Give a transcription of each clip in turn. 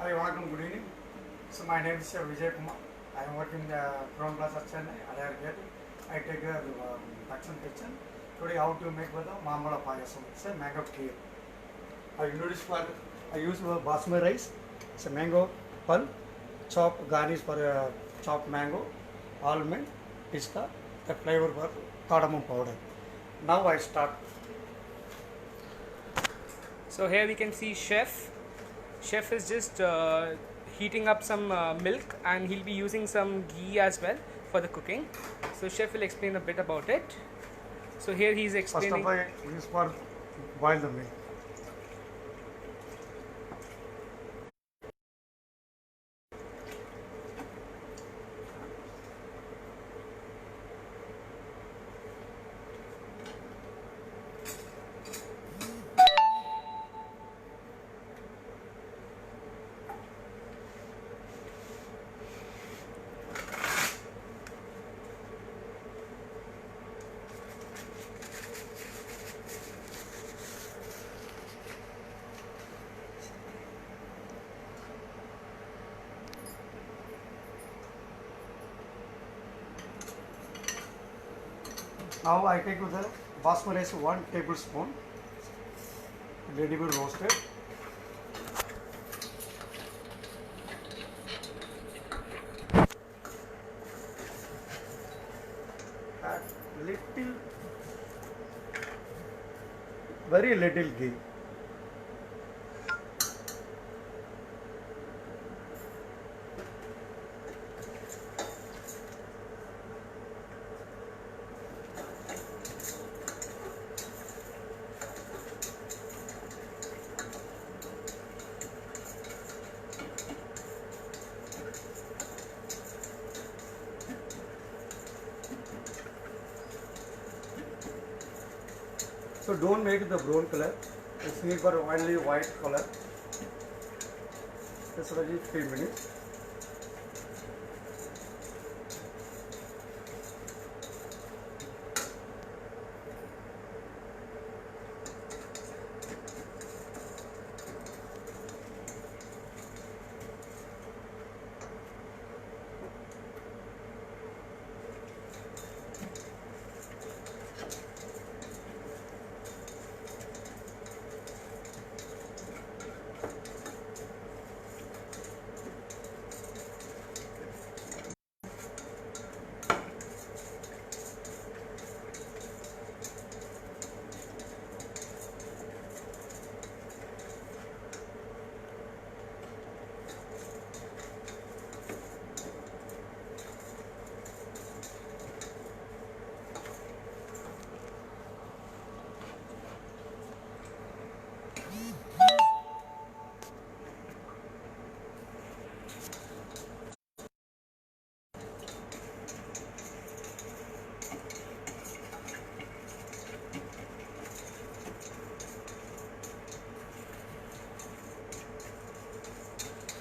Hi, welcome, good evening. So my name is Vijay Kumar. I am working in the Crown Plaza Chennai, Adyar Gate. I take a Dakshin kitchen. Today how to make the Mamala Payasam. It's a mango kheer. I use basmati rice. It's a mango pulp, chopped garnish for chopped mango, almond, pista, the flavor for cardamom powder. Now I start. So here we can see Chef. Chef is just heating up some milk, and he'll be using some ghee as well for the cooking. So Chef will explain a bit about it. So here he's explaining. First of all, use for boil the milk. Now I take the basmati rice 1 tablespoon, ready to be roasted. Add little, very little ghee. So don't make the brown color. It's need for only white color. This will be 3 minutes.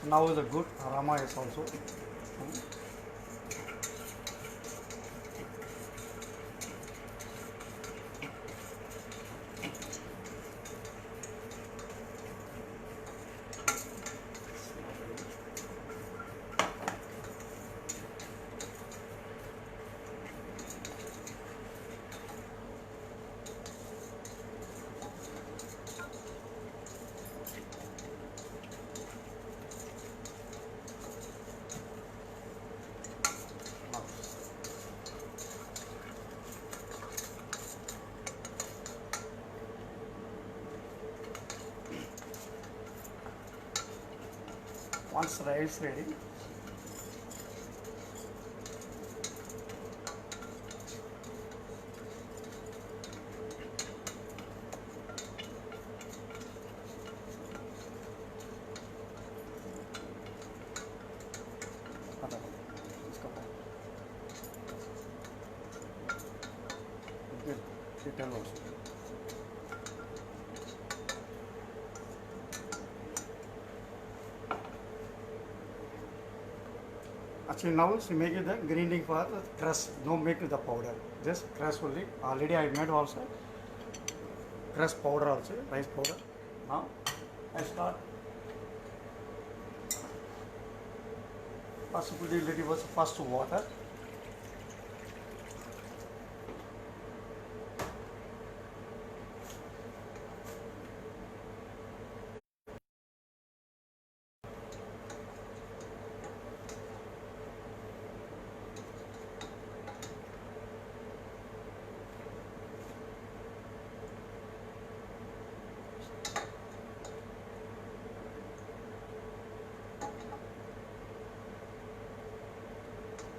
Now the good aroma is also. Once rice ready, actually now she make it the grinding for the crust, no make the powder, just crust only. Already I made also crust powder also, rice powder. Now I start possibly little was first water.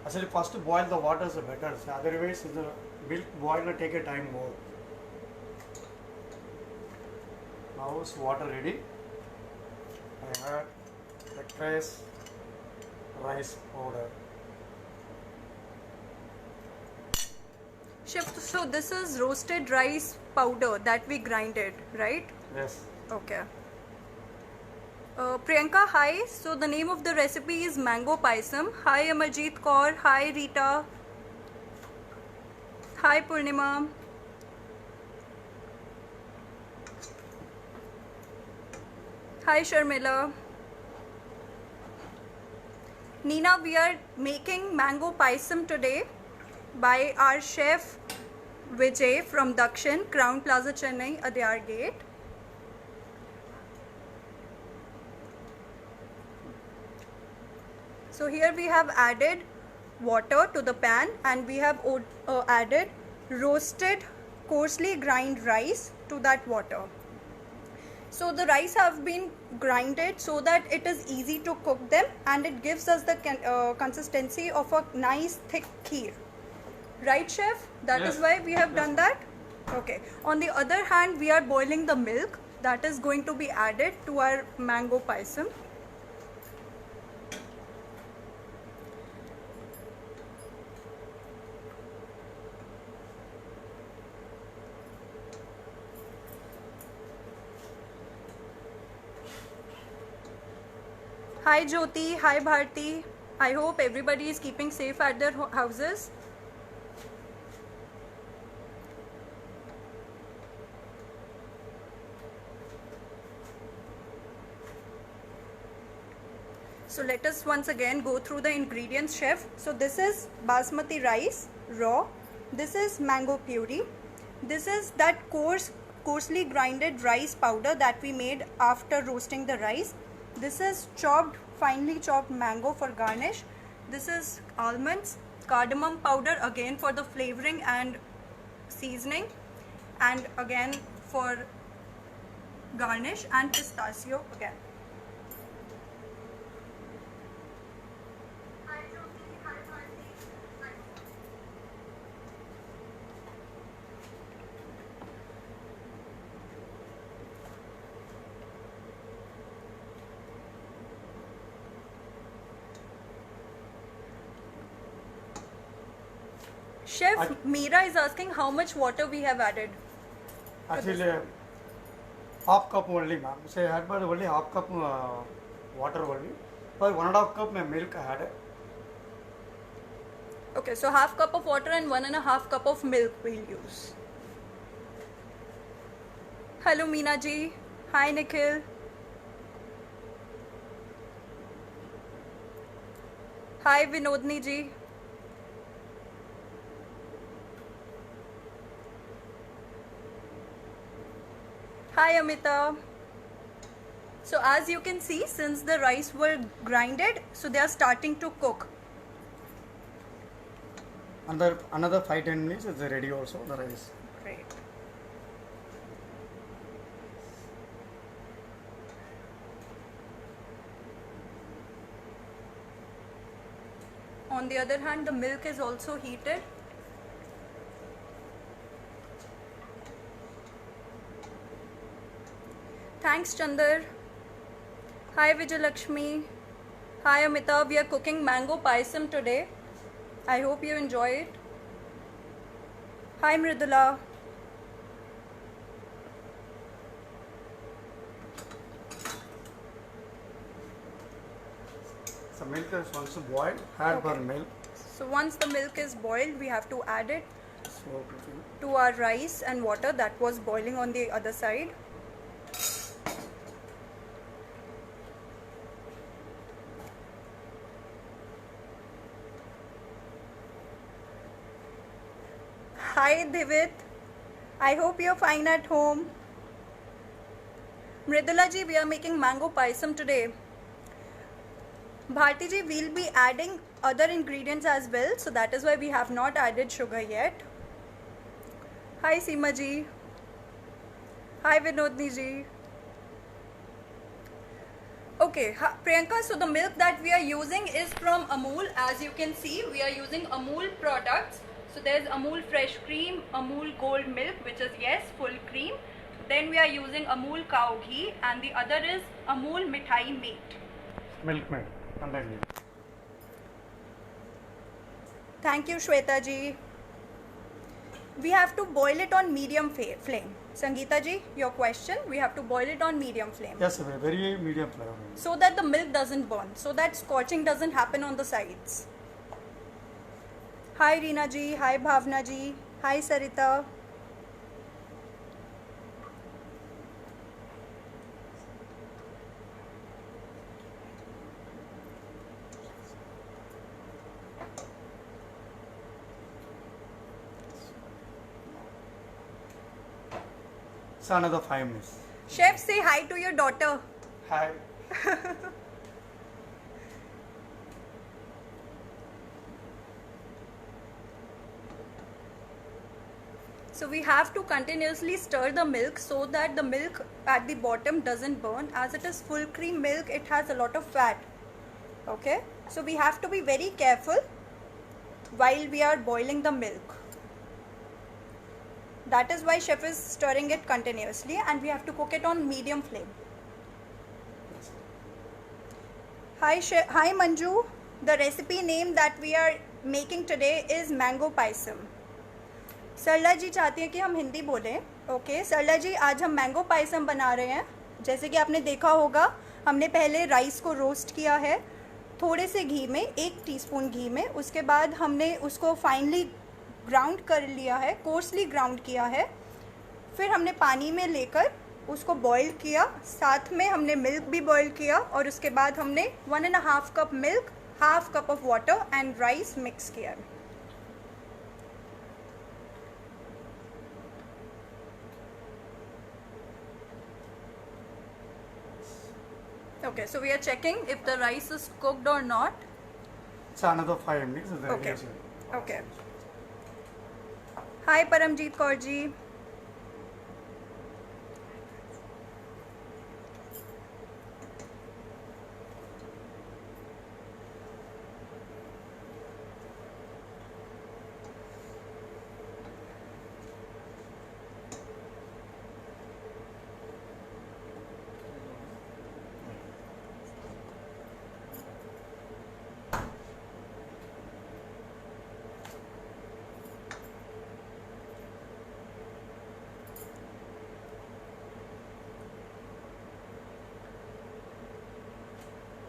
Actually, first boil the water is better. So otherwise, the milk boil take a time more. Now is water ready. I add breakfast rice powder. Chef, so this is roasted rice powder that we grinded, right? Yes. Okay. Priyanka, hi. So the name of the recipe is mango paisam. Hi Amarjeet Kaur. Hi Rita. Hi Purnima. Hi Sharmila. Nina, we are making mango paisam today by our chef Vijay from Dakshin, Crown Plaza, Chennai, Adyar Gate. So here we have added water to the pan and we have added roasted coarsely grind rice to that water. So the rice have been grinded so that it is easy to cook them and it gives us the consistency of a nice thick kheer. Right, chef? That is Yes. why we have done that? Okay. On the other hand, we are boiling the milk that is going to be added to our mango paisam. Hi Jyoti, hi Bharti. I hope everybody is keeping safe at their houses. So let us once again go through the ingredients, chef. So this is basmati rice, raw. This is mango puree. This is that coarsely grinded rice powder that we made after roasting the rice. This is finely chopped mango for garnish. This is almonds, cardamom powder again for the flavoring and seasoning, and again for garnish, and pistachio again. Chef, Meera is asking how much water we have added. Actually, half cup only, ma'am. Say add but only half cup water only. But 1.5 cup milk I added. Okay, so half cup of water and 1.5 cup of milk we'll use. Hello Meena ji. Hi Nikhil. Hi Vinodni ji. Hi Amita. So as you can see, since the rice were grinded, so they are starting to cook. Another 5-10 minutes is ready also, the rice. Great. On the other hand, the milk is also heated. Thanks Chandar. Hi Vijayalakshmi. Hi Amita. We are cooking mango paisam today. I hope you enjoy it. Hi Mridula. So milk is once boiled, add Okay. for milk. So once the milk is boiled, we have to add it So to our rice and water that was boiling on the other side. Hi Divit. I hope you're fine at home. Mridula ji, we are making mango paisam today. Bharti ji, we'll be adding other ingredients as well, so that is why we have not added sugar yet. Hi Seema ji. Hi Vinodni ji. Okay, Priyanka, so the milk that we are using is from Amul. As you can see, we are using Amul products. So there's Amul fresh cream, Amul gold milk, which is yes, full cream. Then we are using Amul cow ghee, and the other is Amul mithai meat. Milkmaid. 100 ml. Thank you, Shweta ji. We have to boil it on medium flame. Sangeeta ji, your question, we have to boil it on medium flame. Yes, very medium flame. So that the milk doesn't burn, so that scorching doesn't happen on the sides. Hi Reena ji, hi Bhavna ji, hi Sarita. It's another 5 minutes. Chef, say hi to your daughter. Hi. So we have to continuously stir the milk so that the milk at the bottom doesn't burn. As it is full cream milk, it has a lot of fat. Okay, so we have to be very careful while we are boiling the milk. That is why chef is stirring it continuously, and we have to cook it on medium flame. Hi Manju, the recipe name that we are making today is mango paisam. सरला जी चाहती हैं कि हम हिंदी बोलें. Okay सरला जी, आज हम mango payasam बना रहे हैं. जैसे कि आपने देखा होगा, हमने पहले राइस को रोस्ट किया है थोड़े से घी में, 1 टीस्पून घी में. उसके बाद हमने उसको फाइनली ग्राउंड कर लिया है, कोर्सली ग्राउंड किया है. फिर हमने पानी में लेकर उसको बॉईल किया, साथ में हमने मिल्क भी बॉईल किया, और उसके बाद हमने 1.5 cup milk, half cup of water and rice mix किया. Okay, so we are checking if the rice is cooked or not. It's another 5 minutes. Okay. Okay. Hi Paramjeet Kaur ji.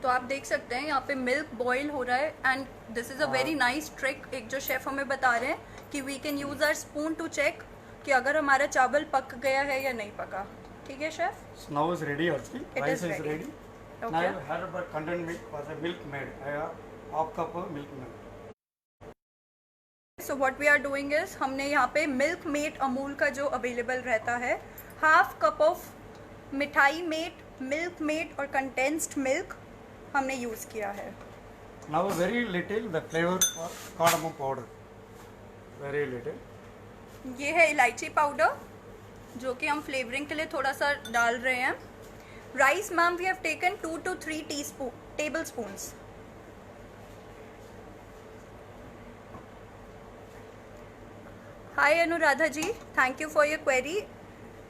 तो आप देख सकते हैं यहाँ पे मिल्क बॉईल हो रहा है, and this is a very nice trick. एक जो शेफ हमें बता रहे हैं कि we can use our spoon to check कि अगर हमारा चावल पक गया है या नहीं पका. ठीक है chef? So now is ready also. It Rice is is ready. ready. Okay. Now I have had about condensed milk for the milk made. I have half cup of milk made. So what we are doing is, हमने यहाँ पे milk met Amul का जो available रहता है, half cup of मिठाई met, milk met और condensed milk हमने यूज़ किया है. Now very little the flavor for cardamom powder. Very little. ये है इलायची पाउडर जो कि हम फ्लेवरिंग के लिए थोड़ा सा डाल रहे हैं. Rice ma'am we have taken 2 to 3 tablespoons. Hi Anuradha ji, thank you for your query.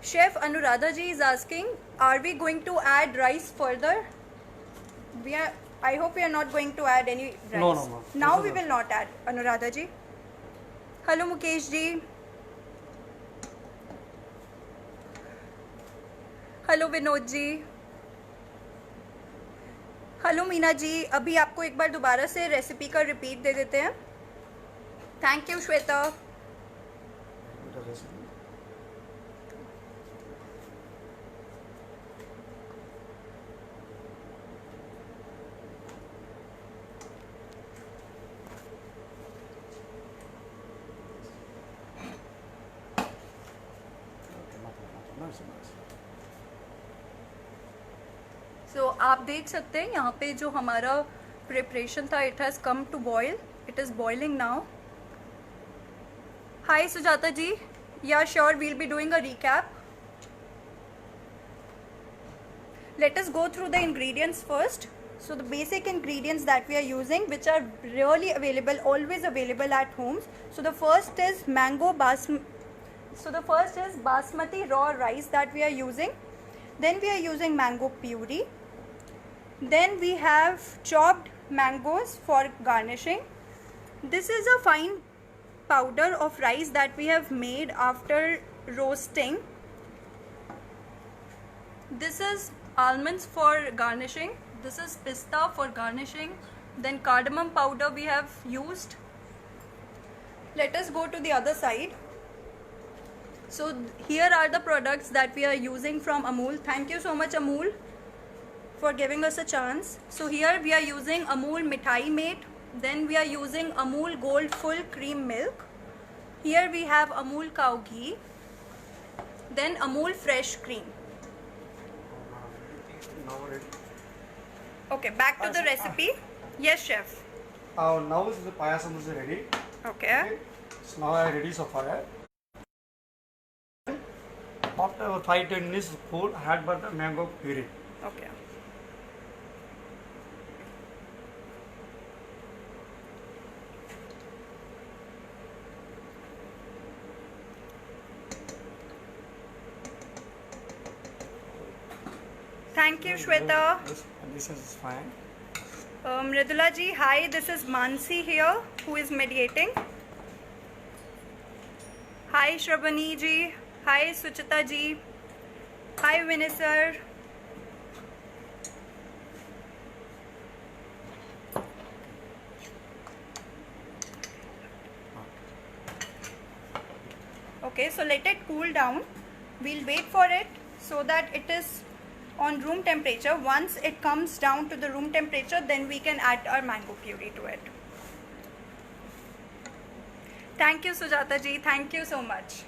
Chef Anuradha ji is asking, are we going to add rice further? I hope we are not going to add any rice. No. Now we will not add, Anuradha ji. Hello Mukesh ji. Hello Vinod ji. Hello Meena ji. अभी आपको एक बार दोबारा से recipe का repeat दे देते हैं. Thank you Shweta. The recipe. बस। सो आप देख सकते हैं यहाँ पे जो हमारा प्रिपरेशन था, it has come to boil, it is boiling now. Hi Sujata ji, yeah sure, we'll be doing a recap. Let us go through the ingredients first. So the basic ingredients that we are using, which are really available, always available at homes. So the first is basmati raw rice that we are using. Then we are using mango puree. Then we have chopped mangoes for garnishing. This is a fine powder of rice that we have made after roasting. This is almonds for garnishing. This is pista for garnishing. Then cardamom powder we have used. Let us go to the other side. So here are the products that we are using from Amul. Thank you so much, Amul, for giving us a chance. So here we are using Amul Mithai Mate. Then we are using Amul Gold Full Cream Milk. Here we have Amul Cow Ghee. Then Amul Fresh Cream. Now ready. Okay, back to the recipe. Yes, chef. Now the payasam is ready. Okay. So now I ready so fire. After 5-10 minutes cool, add but the mango puree. Okay. Thank you, Shweta. This is fine. Mridula ji, hi, this is Mansi here, who is mediating. Hi, Shravani ji. Hi, Suchita ji. Hi, Vinay sir. Okay, so let it cool down. We'll wait for it so that it is on room temperature. Once it comes down to the room temperature, then we can add our mango puree to it. Thank you, Sujata ji. Thank you so much.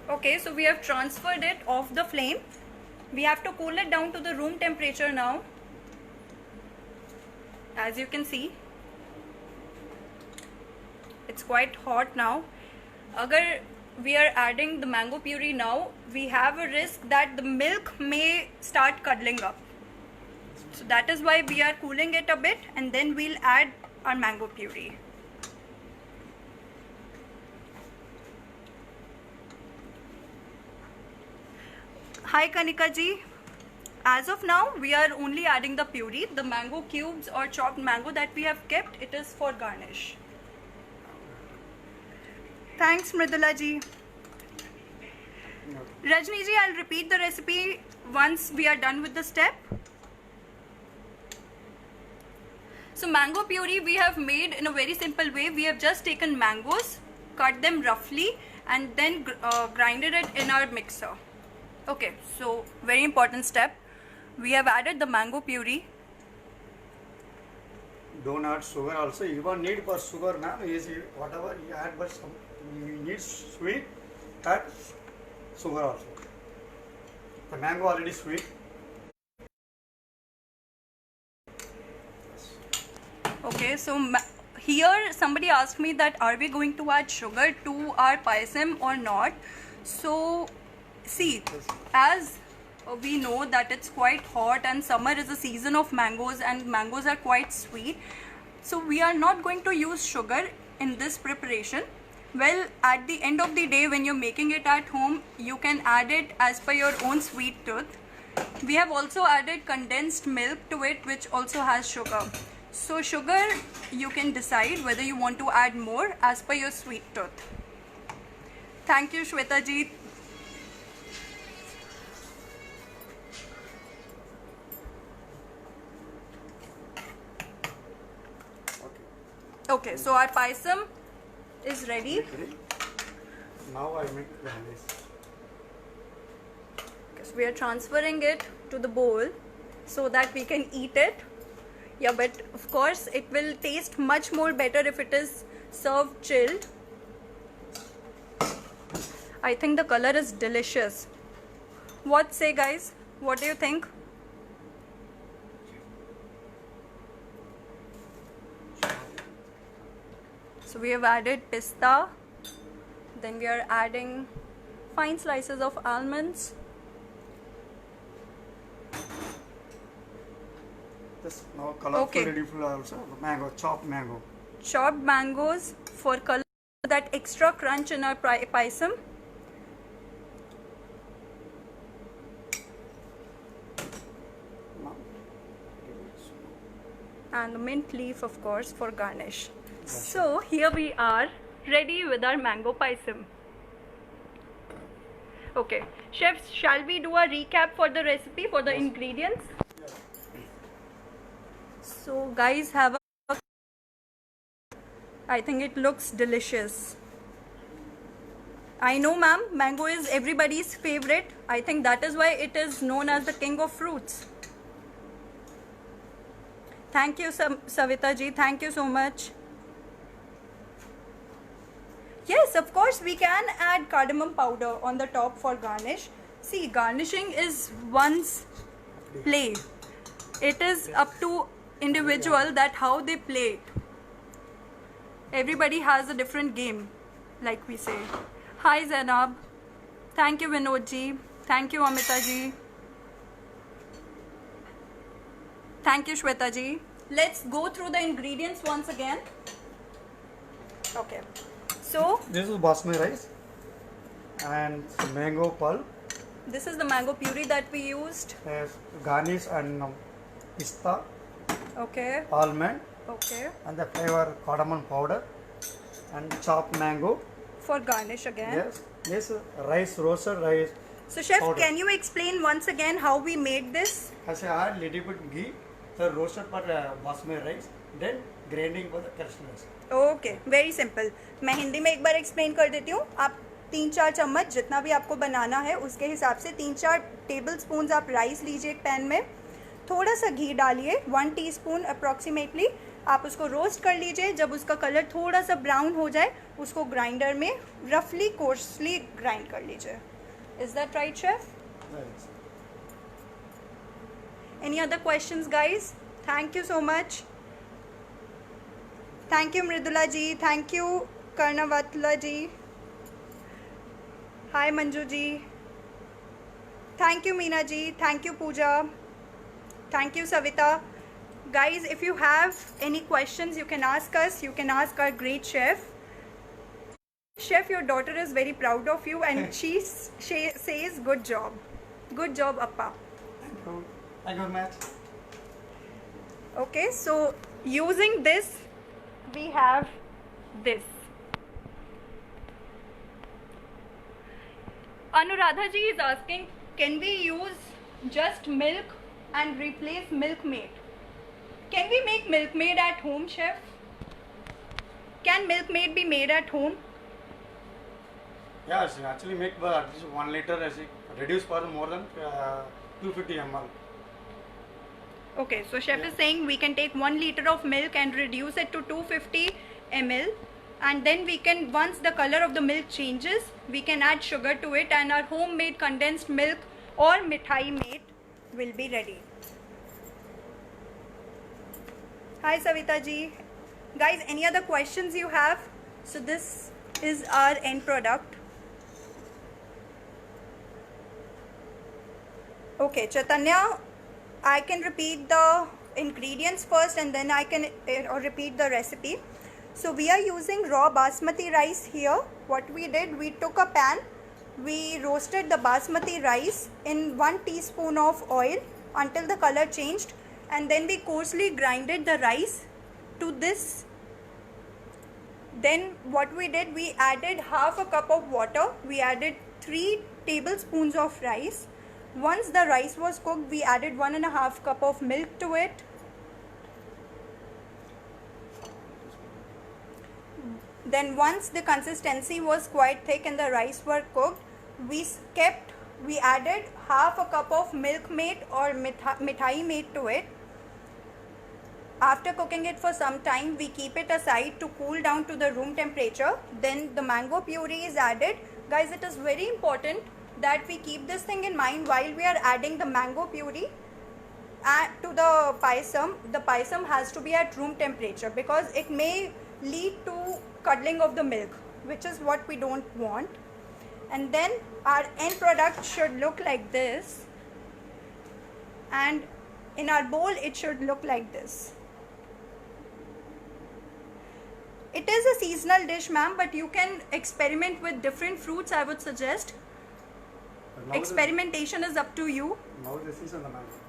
Okay, so we have transferred it off the flame. We have to cool it down to the room temperature now. As you can see, it's quite hot now. Agar we are adding the mango puree now, we have a risk that the milk may start curdling up. So that is why we are cooling it a bit, and then we'll add our mango puree. Hi Kanika ji. As of now, we are only adding the puree. The mango cubes or chopped mango that we have kept, it is for garnish. Thanks, Mridula ji. Rajni ji, I'll repeat the recipe once we are done with the step. So mango puree we have made in a very simple way. We have just taken mangoes, cut them roughly, and then grinded it in our mixer. Okay, so very important step. We have added the mango puree. Don't add sugar also. You don't need for sugar, ma'am. Whatever you add, but you need sweet, add sugar also. The mango already sweet. Okay, so here somebody asked me that are we going to add sugar to our payasam or not. So see, as we know that it's quite hot and summer is a season of mangoes and mangoes are quite sweet, so we are not going to use sugar in this preparation. Well, at the end of the day, when you're making it at home, you can add it as per your own sweet tooth. We have also added condensed milk to it, which also has sugar. So sugar, you can decide whether you want to add more as per your sweet tooth. Thank you, Shweta ji. Okay, so our payasam is ready. Now I make this. So we are transferring it to the bowl so that we can eat it. Yeah, but of course it will taste much more better if it is served chilled. I think the color is delicious. What say, guys? What do you think? So we have added pista, then we are adding fine slices of almonds. This now colorful Okay. edible also mango, chopped mango. Chopped mangoes for color, that extra crunch in our paisam. Now, And the mint leaf, of course, for garnish. So here we are, ready with our mango paisam. Okay, chefs, shall we do a recap for the recipe, for the ingredients? So guys, have a, I think it looks delicious. I know, ma'am, mango is everybody's favorite. I think that is why it is known as the king of fruits. Thank you, Savita ji. Thank you so much. Yes, of course, we can add cardamom powder on the top for garnish. See, garnishing is one's play. It is up to individual that how they play it. Everybody has a different game, like we say. Hi Zainab. Thank you Vinod ji. Thank you Amita ji. Thank you Shweta ji. Let's go through the ingredients once again. Okay. So this is basmati rice and mango pulp. this is the mango puree that we used. Yes, garnish and pista, Okay. almond, Okay. and the flavor cardamom powder and chopped mango. For garnish again. Yes, this rice, roasted rice. So chef, powder. can you explain once again how we made this? I add little bit ghee, the roasted for basmati rice, then grinding for the crispness. Okay very simple. मैं हिंदी में एक बार explain कर देती हूँ. आप 3-4 चम्मच जितना भी आपको बनाना है उसके हिसाब से 3-4 टेबल स्पून आप राइस लीजिए एक पैन में. थोड़ा सा घी डालिए, 1 टीस्पून अप्रॉक्सीमेटली. आप उसको रोस्ट कर लीजिए. जब उसका कलर थोड़ा सा ब्राउन हो जाए उसको ग्राइंडर में रफली कोर्सली ग्राइंड कर लीजिए. Is that right chef? Right. Any other questions, guys? Thank you so much. Thank you, Mridula ji. Thank you, Karnavatla ji. Hi, Manju ji. Thank you, Meena ji. Thank you, Pooja. Thank you, Savita. Guys, if you have any questions, you can ask us. You can ask our great chef. Chef, your daughter is very proud of you and she says, good job. Good job, Appa. Thank you. Thank you very much. Okay, so using this, we have this. Anuradha ji is asking, can we use just milk and replace Milkmaid? Can we make Milkmaid at home, chef? Can Milkmaid be made at home? Yes, actually make at least 1 liter as reduce for more than 250 ml. Okay, so chef is saying we can take 1 liter of milk and reduce it to 250 ml, and then we can, once the color of the milk changes, we can add sugar to it and our homemade condensed milk or mithai made will be ready. Hi Savita ji. Guys, any other questions you have? So this is our end product. Okay, Chaitanya, I can repeat the ingredients first and then I can repeat the recipe. So we are using raw basmati rice here. What we did, we took a pan, we roasted the basmati rice in 1 teaspoon of oil until the color changed, and then we coarsely grinded the rice to this. Then what we did, we added half a cup of water, we added 3 tablespoons of rice. Once the rice was cooked, we added 1.5 cup of milk to it. Then once the consistency was quite thick and the rice were cooked, we added half a cup of Milkmaid or mithai made to it. After cooking it for some time, we keep it aside to cool down to the room temperature. Then the mango puree is added. Guys, it is very important that we keep this thing in mind while we are adding the mango puree to the payasam. The payasam has to be at room temperature because it may lead to curdling of the milk, which is what we don't want. And then our end product should look like this, and in our bowl it should look like this. It is a seasonal dish, ma'am, but you can experiment with different fruits, I would suggest. Experimentation is up to you. Now this is on the mango.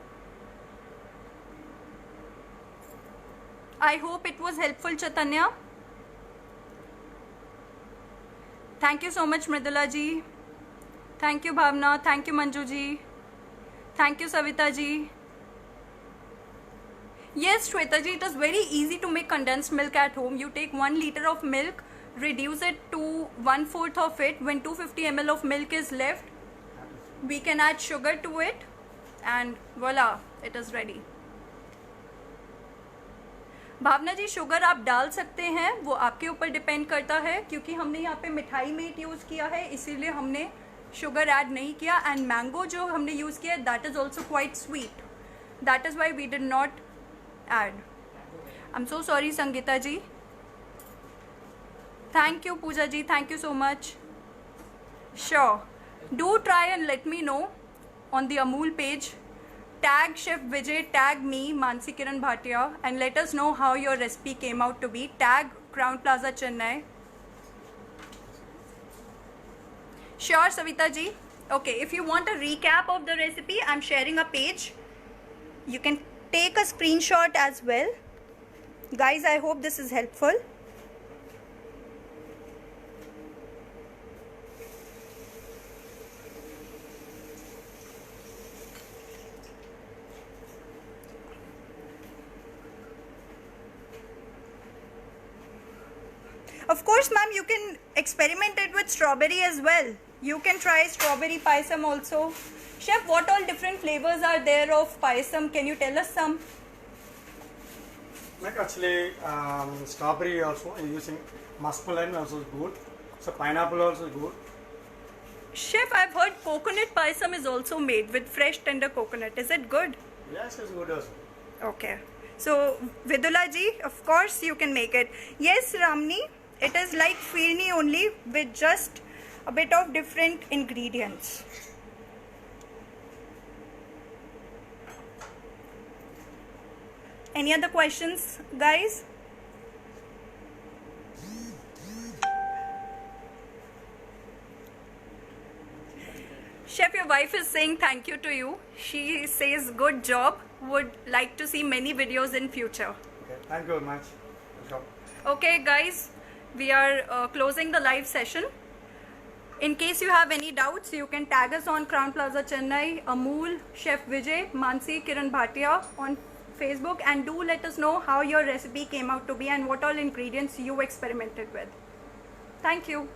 I hope it was helpful, Chaitanya. Thank you so much, Mridula ji. Thank you, Bhavna. Thank you, Manju ji. Thank you, Savita ji. Yes, Shweta ji, it is very easy to make condensed milk at home. You take 1 liter of milk, reduce it to 1/4 of it. When 250 ml of milk is left, we can add sugar to it, and voila, it is ready. Bhavana ji, sugar आप डाल सकते हैं, वो आपके ऊपर depend करता है, क्योंकि हमने यहाँ पे मिठाई में यूज़ किया है, इसीलिए हमने शुगर ऐड नहीं किया. एंड मैंगो जो हमने यूज़ किया है, that is also quite sweet, that is why we did not add. I am so sorry Sangeeta ji. Thank you Pooja ji, thank you so much. Sure, do try and let me know on the Amul page. Tag Chef Vijay, tag me, Mansi Kiran Bhatia, and let us know how your recipe came out to be. Tag Crown Plaza Chennai. Sure, Savita ji. Okay, if you want a recap of the recipe, I'm sharing a page. You can take a screenshot as well. Guys, I hope this is helpful. Of course, ma'am, you can experiment it with strawberry as well. You can try strawberry payasam also. Chef, what all different flavors are there of payasam? Can you tell us some? Like actually, strawberry also using muskmelon also is good. So pineapple also is good. Chef, I've heard coconut payasam is also made with fresh tender coconut. Is it good? Yes, it's good also. Okay. So Vidula ji, of course you can make it. Yes, Ramni, it is like firni only with just a bit of different ingredients. Any other questions, guys? Chef, your wife is saying thank you to you. She says good job. Would like to see many videos in future. Okay, thank you very much. Welcome. Okay, guys, we are closing the live session. In case you have any doubts, you can tag us on Crown Plaza Chennai, Amul, Chef Vijay, Mansi Kiran Bhatia on Facebook, and do let us know how your recipe came out to be and what all ingredients you experimented with. Thank you.